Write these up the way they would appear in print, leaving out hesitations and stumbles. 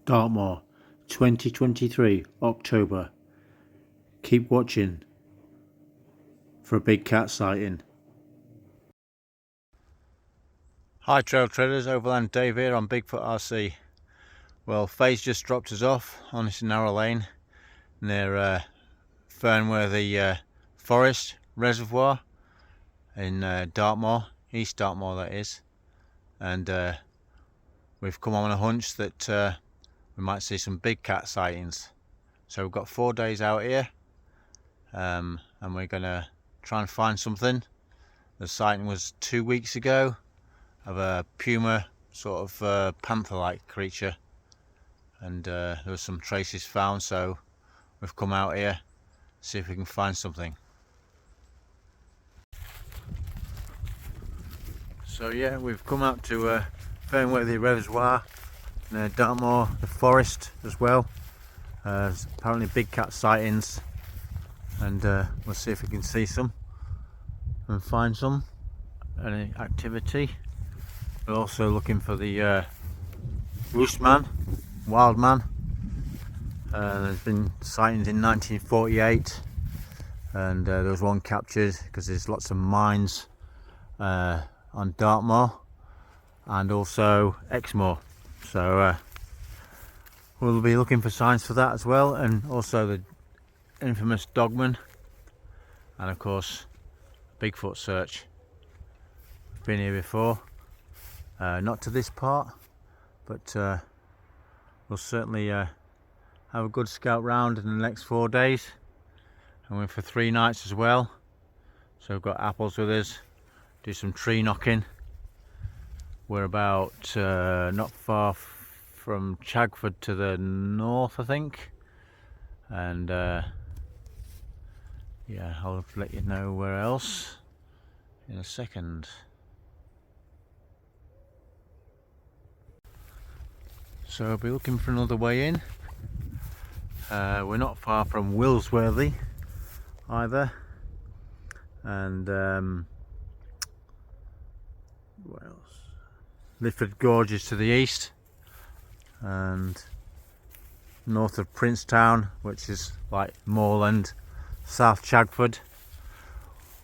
Dartmoor, 2023 October. Keep watching for a big cat sighting. Hi trail treaders, Overland Dave here on Bigfoot RC. Well, Faye's just dropped us off on this narrow lane near Fernworthy Forest Reservoir in Dartmoor, East Dartmoor that is, and we've come on a hunch that we might see some big cat sightings. So we've got 4 days out here, and we're gonna try and find something. The sighting was 2 weeks ago of a puma sort of panther-like creature, and there was some traces found, so we've come out here to see if we can find something. So yeah, we've come out to Fernworthy Reservoir near Dartmoor, the forest as well. There's apparently big cat sightings, and we'll see if we can see some and find some, any activity. We're also looking for the roostman, wild man. There's been sightings in 1948, and there was one captured because there's lots of mines on Dartmoor and also Exmoor. So we'll be looking for signs for that as well, and also the infamous dogman, and of course Bigfoot search. We've been here before, not to this part, but we'll certainly have a good scout round in the next 4 days, and we're for 3 nights as well. So we've got apples with us, do some tree knocking. We're about not far from Chagford to the north, I think, and yeah, I'll let you know where else in a second. So I'll be looking for another way in. We're not far from Willsworthy either, and what else? Lifford Gorge is to the east, and north of Princetown, which is like moorland, South Chagford.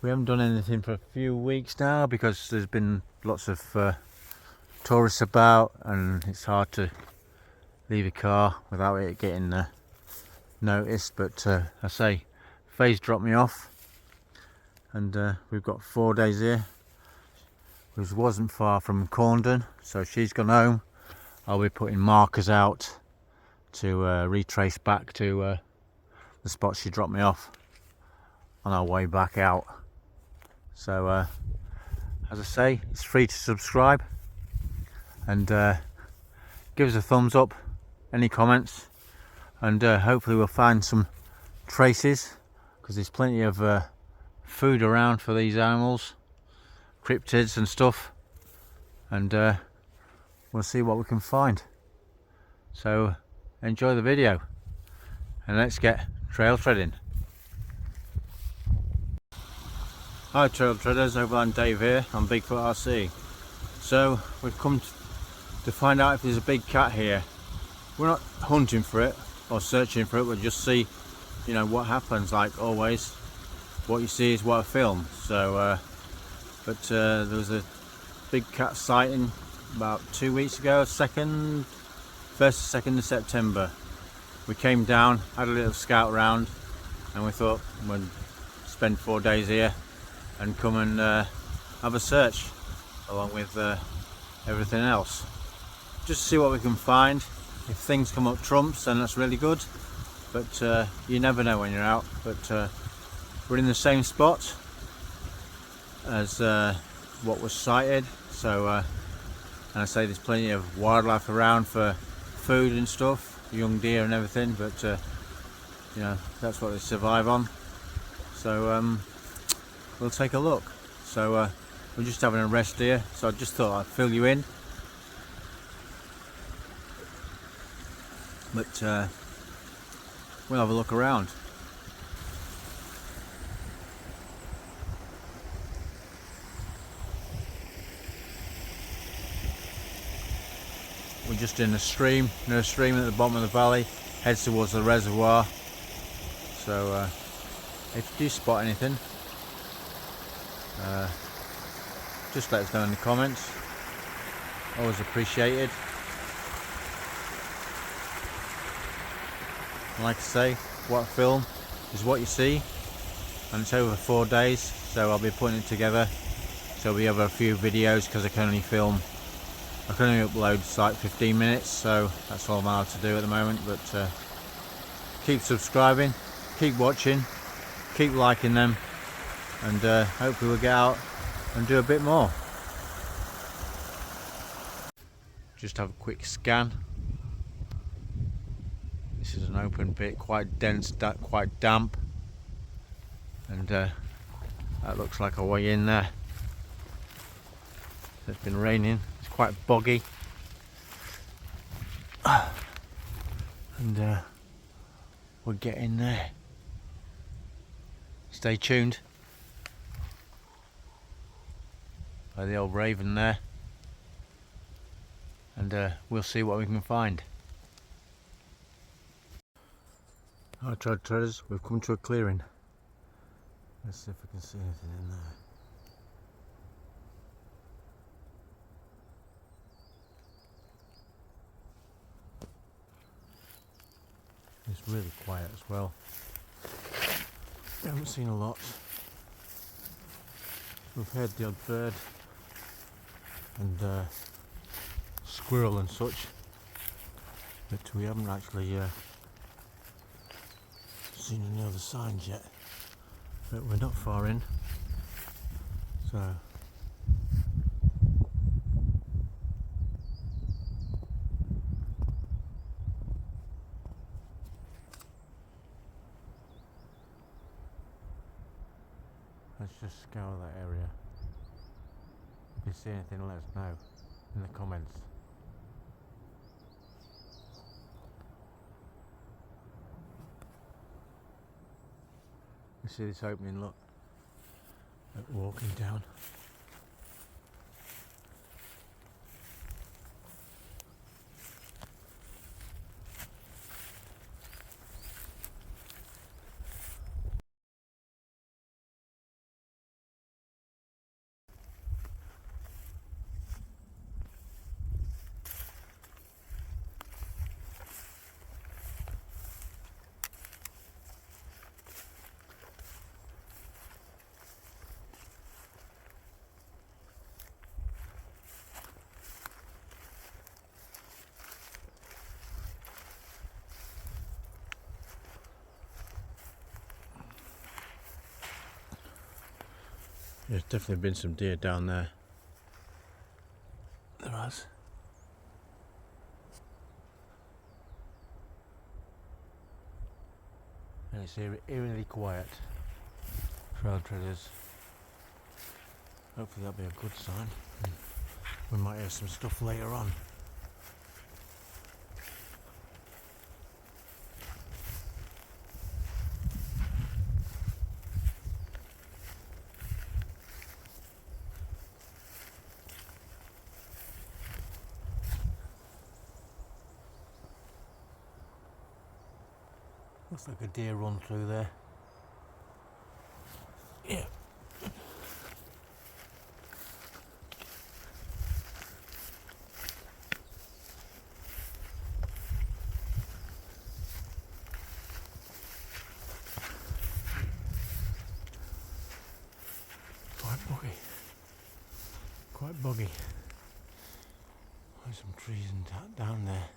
We haven't done anything for a few weeks now because there's been lots of tourists about, and it's hard to leave a car without it getting noticed. But I say, Faye's dropped me off, and we've got 4 days here. Which wasn't far from Corndon, so she's gone home. I'll be putting markers out to retrace back to the spot she dropped me off on our way back out. So as I say, it's free to subscribe, and give us a thumbs up, any comments, and hopefully we'll find some traces, because there's plenty of food around for these animals, cryptids and stuff, and we'll see what we can find. So enjoy the video, and let's get trail treading. Hi trail treaders, Overland Dave here on Bigfoot RC. So we've come to find out if there's a big cat here. We're not hunting for it or searching for it, we'll just see, you know, what happens. Like always, what you see is what I film. So but there was a big cat sighting about 2 weeks ago, 1st to 2nd of September. We came down, had a little scout round, and we thought we'd spend 4 days here and come and have a search along with everything else, just to see what we can find. If things come up trumps, then that's really good, but you never know when you're out. But we're in the same spot as what was sighted, so and I say there's plenty of wildlife around for food and stuff, young deer and everything, but you know, that's what they survive on. So we'll take a look. So we're just having a rest here, so I just thought I'd fill you in, but we'll have a look around. we're just in a stream, near a stream at the bottom of the valley, heads towards the reservoir. So if you do spot anything, just let us know in the comments. Always appreciated. And like I say, what I film is what you see, and it's over 4 days, so I'll be putting it together. So we have a few videos because I can only upload like 15 minutes, so that's all I'm allowed to do at the moment. But keep subscribing, keep watching, keep liking them, and hopefully we'll get out and do a bit more. Just have a quick scan. This is an open pit, quite dense, quite damp, and that looks like a way in there. It's been raining, it's quite boggy, and we're getting there. Stay tuned. By the old raven there, and we'll see what we can find. Alright, treaders, we've come to a clearing. Let's see if we can see anything in there. It's really quiet as well. We haven't seen a lot. We've heard the odd bird and squirrel and such, but we haven't actually seen any other signs yet. But we're not far in, so let's just scour that area. If you see anything, let us know in the comments. You see this opening, look, at walking down. There's definitely been some deer down there. There has. And it's eerily quiet. Trail treaders. Hopefully that'll be a good sign. We might hear some stuff later on. Looks like a deer run through there. Yeah. Quite boggy. Quite boggy. There's some trees and down there.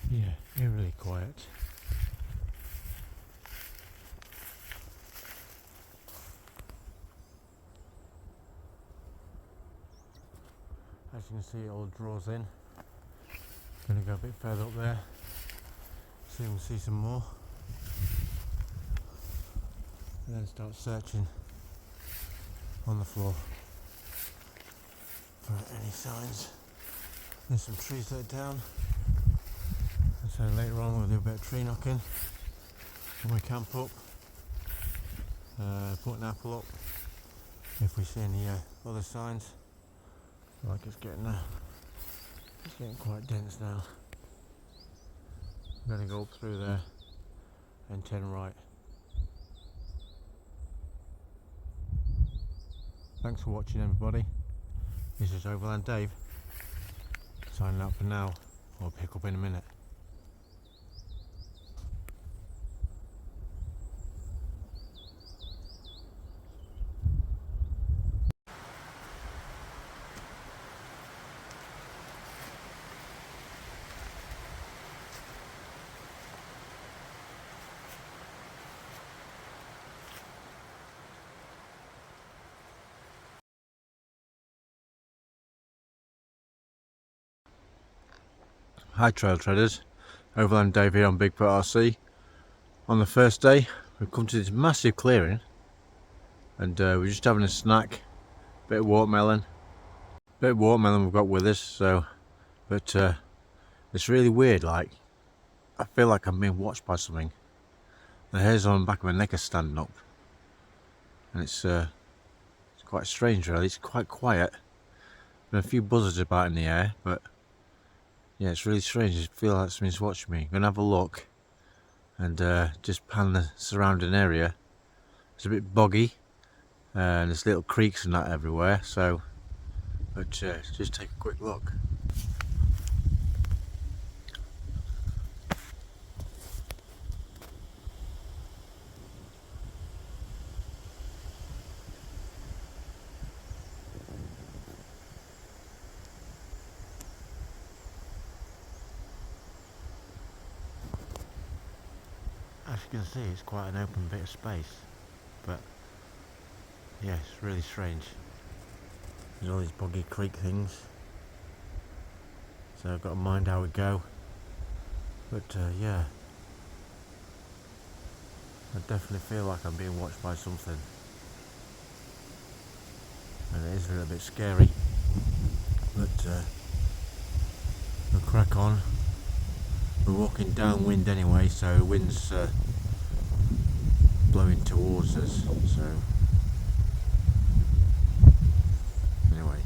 Yeah, eerily quiet. As you can see, it all draws in. Gonna go a bit further up there, see if we can see some more, and then start searching on the floor. for any signs. There's some trees that are down. And so later on we'll do a bit of tree knocking when we camp up. Put an apple up if we see any other signs. Like it's getting quite dense now. I'm going to go up through there and turn right. Thanks for watching, everybody. This is Overland Dave signing out for now. I'll pick up in a minute. Hi trail treaders, Overland Dave here on BIGFOOT RC. On the first day we've come to this massive clearing and we're just having a snack, bit of watermelon we've got with us. So, but it's really weird, like I feel like I'm being watched by something. The hairs on the back of my neck are standing up and it's quite strange really. It's quite quiet, there are a few buzzards about in the air, but yeah, it's really strange. I feel like something's watching me. I'm going to have a look and just pan the surrounding area. It's a bit boggy and there's little creeks and that everywhere, so but just take a quick look. As you can see, it's quite an open bit of space, but yeah, it's really strange. There's all these Boggy Creek things, so I've got to mind how we go. But yeah, I definitely feel like I'm being watched by something, and it is a little bit scary, but we'll crack on. We're walking downwind anyway, so the wind's blowing towards us, so anyway,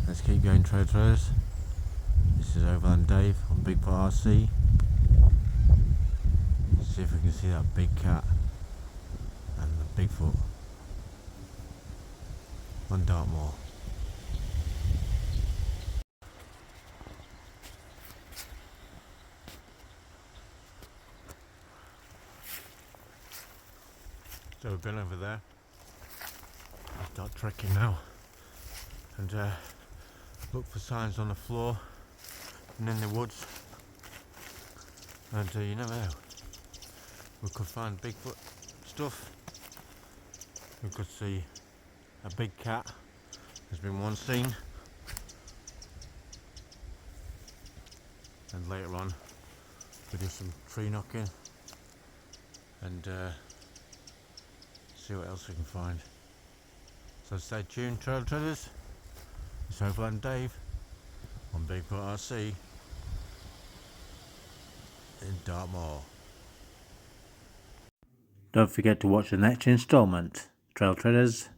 let's keep going, trail treaders. This is Overland Dave on BIGFOOT RC. See if we can see that big cat and the Bigfoot on Dartmoor. So we've been over there. I'll start trekking now and look for signs on the floor and in the woods, and you never know, we could find Bigfoot stuff. We could see a big cat. There's been one seen, and later on we do some tree knocking and see what else we can find. So stay tuned, trail treaders. It's Overland Dave on BIGFOOT RC in Dartmoor. Don't forget to watch the next instalment, trail treaders.